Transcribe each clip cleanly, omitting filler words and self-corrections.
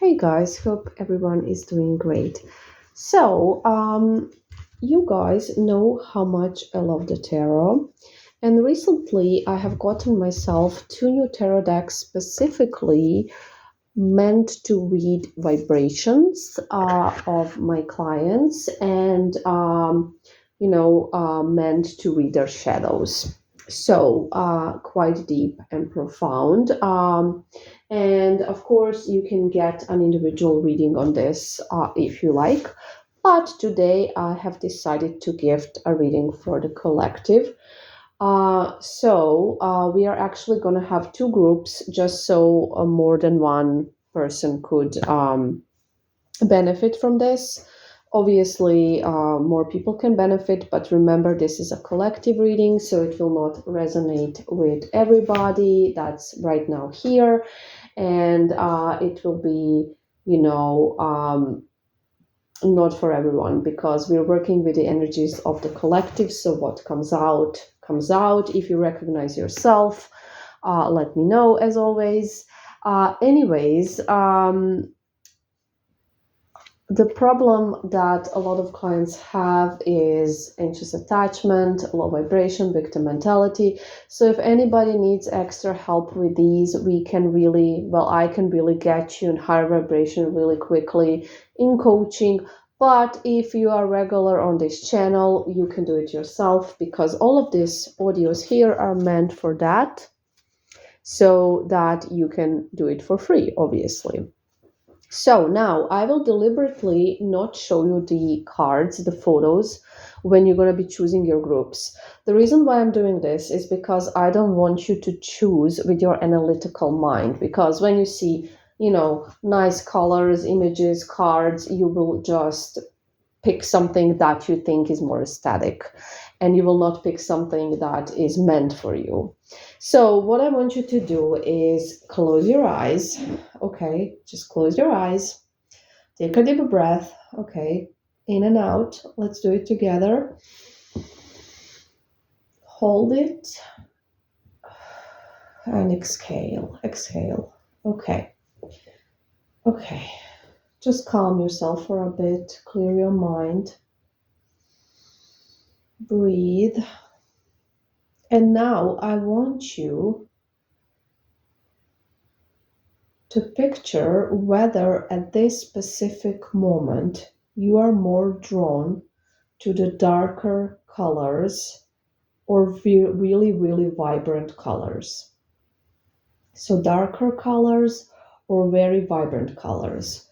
Hey guys, hope everyone is doing great. So, you guys know how much I love the tarot, and recently I have gotten myself two new tarot decks specifically meant to read vibrations of my clients and meant to read their shadows. So, quite deep and profound. And of course, you can get an individual reading on this if you like. But today I have decided to gift a reading for the collective. So we are actually going to have two groups just so more than one person could benefit from this. Obviously, more people can benefit, but remember, this is a collective reading, so it will not resonate with everybody that's right now here. And it will be, you know, not for everyone because we're working with the energies of the collective. So what comes out comes out. If you recognize yourself, let me know as always. Anyways, the problem that a lot of clients have is anxious attachment, low vibration, victim mentality. So if anybody needs extra help with these, I can really get you in higher vibration really quickly in coaching. But if you are regular on this channel, you can do it yourself because all of these audios here are meant for that, so that you can do it for free, obviously. So now I will deliberately not show you the cards, the photos, when you're going to be choosing your groups. The reason why I'm doing this is because I don't want you to choose with your analytical mind. Because when you see, nice colors, images, cards, you will just pick something that you think is more aesthetic, and you will not pick something that is meant for you. So what I want you to do is close your eyes. Okay, just close your eyes, take a deep breath. Okay, in and out. Let's do it together. Hold it and exhale. Okay, just calm yourself for a bit, clear your mind, breathe. And now I want you to picture whether at this specific moment you are more drawn to the darker colors or really, really vibrant colors. So, darker colors or very vibrant colors.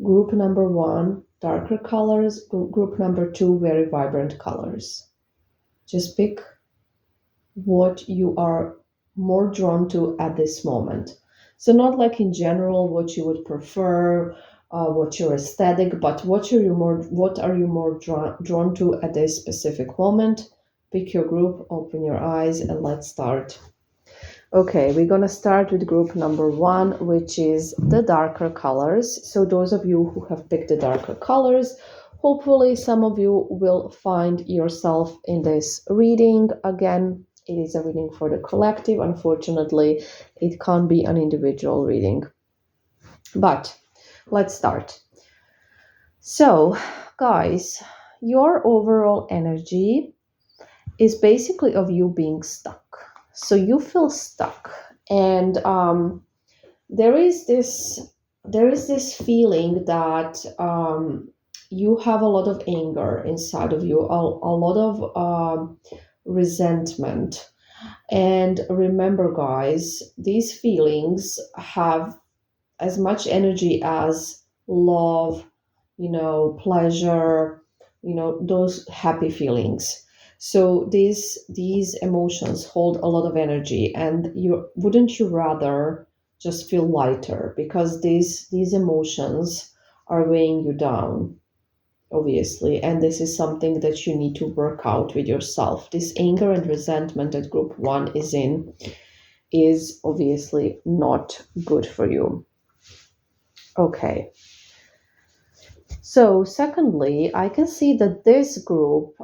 Group number one, darker colors. Group number two, very vibrant colors. Just pick what you are more drawn to at this moment. So not like in general what you would prefer, what your aesthetic, but what are you more drawn to at this specific moment? Pick your group, open your eyes, and let's start. Okay, we're gonna start with group number one, which is the darker colors. So those of you who have picked the darker colors, hopefully some of you will find yourself in this reading. Again, it is a reading for the collective. Unfortunately, it can't be an individual reading. But let's start. So, guys, your overall energy is basically of you being stuck. So you feel stuck, and there is this feeling that you have a lot of anger inside of you, a lot of resentment. And remember, guys, these feelings have as much energy as love, pleasure, those happy feelings. So these emotions hold a lot of energy, and you rather just feel lighter because these emotions are weighing you down, obviously, and this is something that you need to work out with yourself. This anger and resentment that group one is in is obviously not good for you. Okay. So, secondly, I can see that this group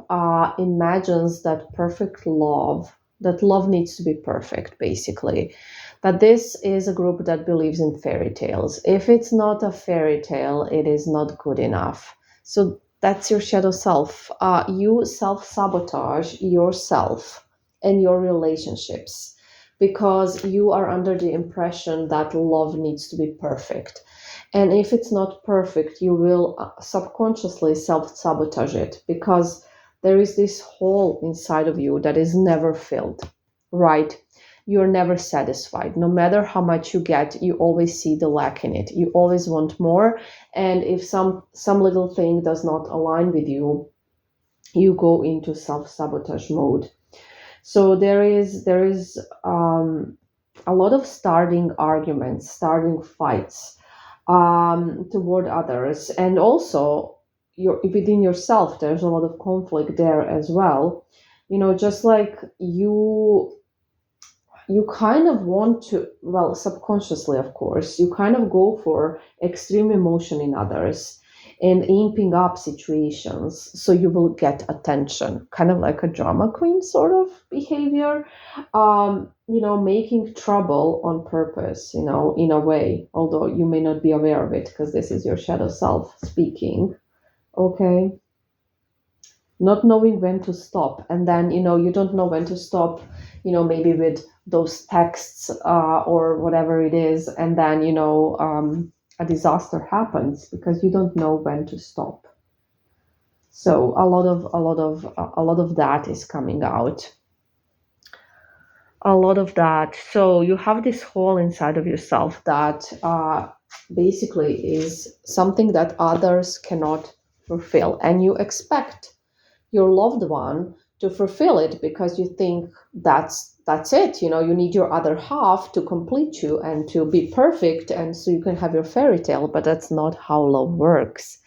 imagines that perfect love, that love needs to be perfect, basically. that this is a group that believes in fairy tales. If it's not a fairy tale, it is not good enough. So that's your shadow self. You self sabotage yourself and your relationships because you are under the impression that love needs to be perfect. And if it's not perfect, you will subconsciously self sabotage it because there is this hole inside of you that is never filled, right? You're never satisfied. No matter how much you get, you always see the lack in it. You always want more. And if some little thing does not align with you, you go into self-sabotage mode. So there is a lot of starting arguments, starting fights toward others, and also within yourself. There's a lot of conflict there as well. Just like you kind of want to, well, subconsciously, of course, you kind of go for extreme emotion in others and amping up situations so you will get attention, kind of like a drama queen sort of behavior, making trouble on purpose, in a way, although you may not be aware of it because this is your shadow self speaking. Okay, not knowing when to stop, and then you don't know when to stop, maybe with those texts or whatever it is, and then a disaster happens because you don't know when to stop. So a lot of that is coming out, a lot of that. So you have this hole inside of yourself that basically is something that others cannot fulfill, and you expect your loved one to fulfill it because you think that's it. You need your other half to complete you and to be perfect, and so you can have your fairy tale, but that's not how love works.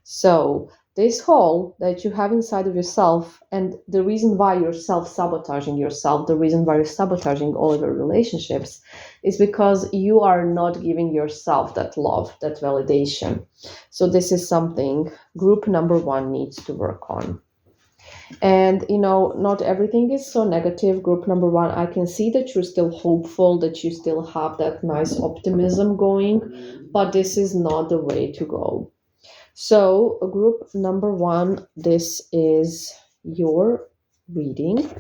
So this hole that you have inside of yourself, and the reason why you're self-sabotaging yourself, the reason why you're sabotaging all of your relationships, is because you are not giving yourself that love, that validation. So this is something group number 1 needs to work on. And not everything is so negative. Group number 1, I can see that you're still hopeful, that you still have that nice optimism going, but this is not the way to go. So group number 1, this is your reading.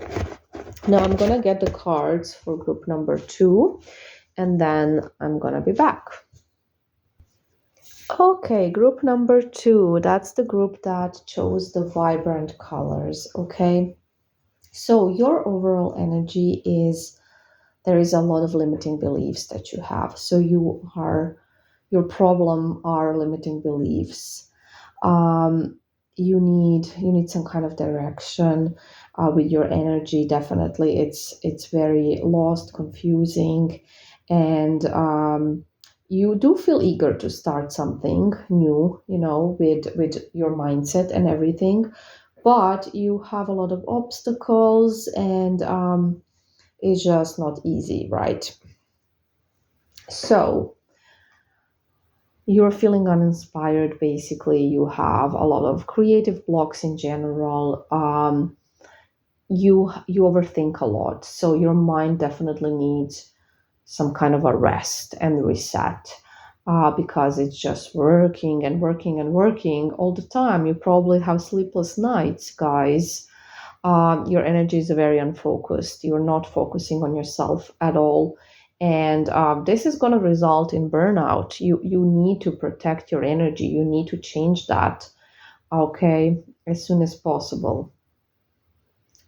Now I'm gonna get the cards for group number 2, and then I'm gonna be back. Okay, group number 2, that's the group that chose the vibrant colors. Okay, so your overall energy is, there is a lot of limiting beliefs that you have. So your problem are limiting beliefs. You need some kind of direction with your energy. Definitely, it's very lost, confusing, and you do feel eager to start something new, with your mindset and everything, but you have a lot of obstacles, and it's just not easy, right? So you're feeling uninspired. Basically, you have a lot of creative blocks in general. You overthink a lot, so your mind definitely needs some kind of a rest and reset, because it's just working and working and working all the time. You probably have sleepless nights, guys. Your energy is very unfocused. You're not focusing on yourself at all. And this is going to result in burnout. You need to protect your energy. You need to change that, okay, as soon as possible.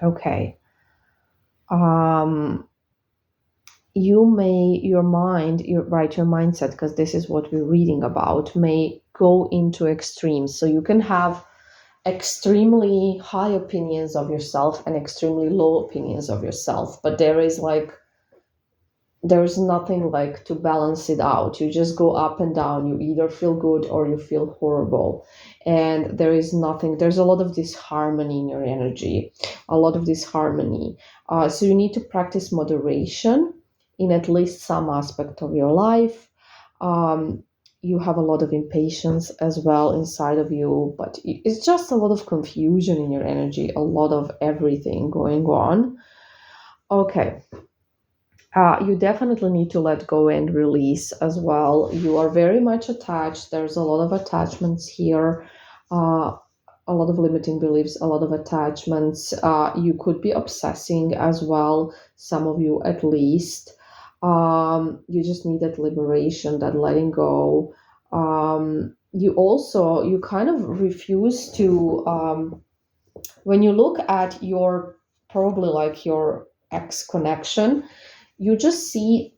Okay. Um, your mind, your mindset, because this is what we're reading about, may go into extremes. So you can have extremely high opinions of yourself and extremely low opinions of yourself, but there's nothing like to balance it out. You just go up and down. You either feel good or you feel horrible, and there's a lot of disharmony in your energy, a lot of disharmony. So you need to practice moderation in at least some aspect of your life. You have a lot of impatience as well inside of you, but it's just a lot of confusion in your energy, a lot of everything going on. Okay. You definitely need to let go and release as well. You are very much attached. There's a lot of attachments here, uh, a lot of limiting beliefs, a lot of attachments. You could be obsessing as well, some of you at least. You just need that liberation, that letting go. You kind of refuse to, when you look at your, probably like your ex connection, you just see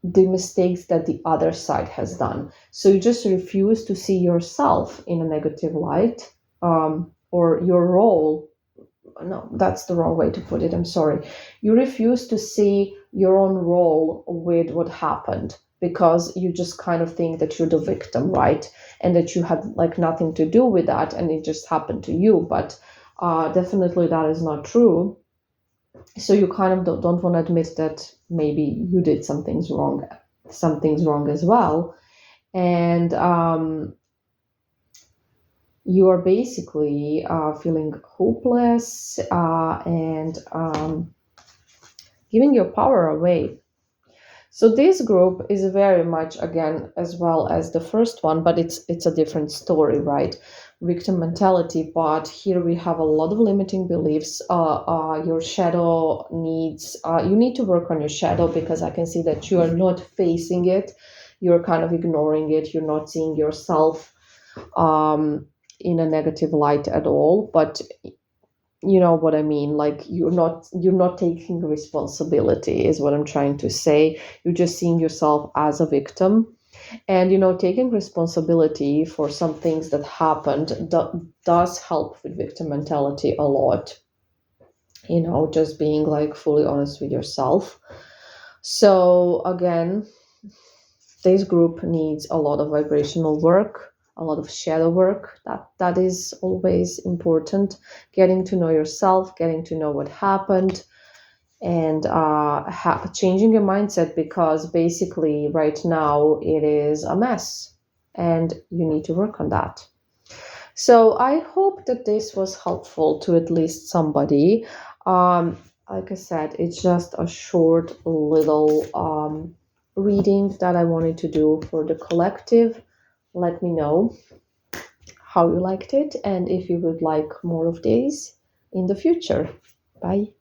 the mistakes that the other side has done. So you just refuse to see yourself in a negative light, or your role. No, that's the wrong way to put it. I'm sorry. You refuse to see your own role with what happened because you just kind of think that you're the victim, right? And that you had like nothing to do with that and it just happened to you. But definitely that is not true. So you kind of don't want to admit that maybe you did some things wrong as well. And you are basically feeling hopeless, and giving your power away. So this group is very much again as well as the first one, but it's a different story, right? Victim mentality, but here we have a lot of limiting beliefs. Your shadow needs, you need to work on your shadow because I can see that you are not facing it. You're kind of ignoring it. You're not seeing yourself um, in a negative light at all. But you know what I mean, like you're not taking responsibility is what I'm trying to say. You're just seeing yourself as a victim, and taking responsibility for some things that happened does help with victim mentality a lot. Just being like fully honest with yourself. So again, this group needs a lot of vibrational work, a lot of shadow work. That is always important. Getting to know yourself, getting to know what happened, and changing your mindset, because basically right now it is a mess and you need to work on that. So I hope that this was helpful to at least somebody. Like I said, it's just a short little reading that I wanted to do for the collective. Let me know how you liked it and if you would like more of these in the future. Bye.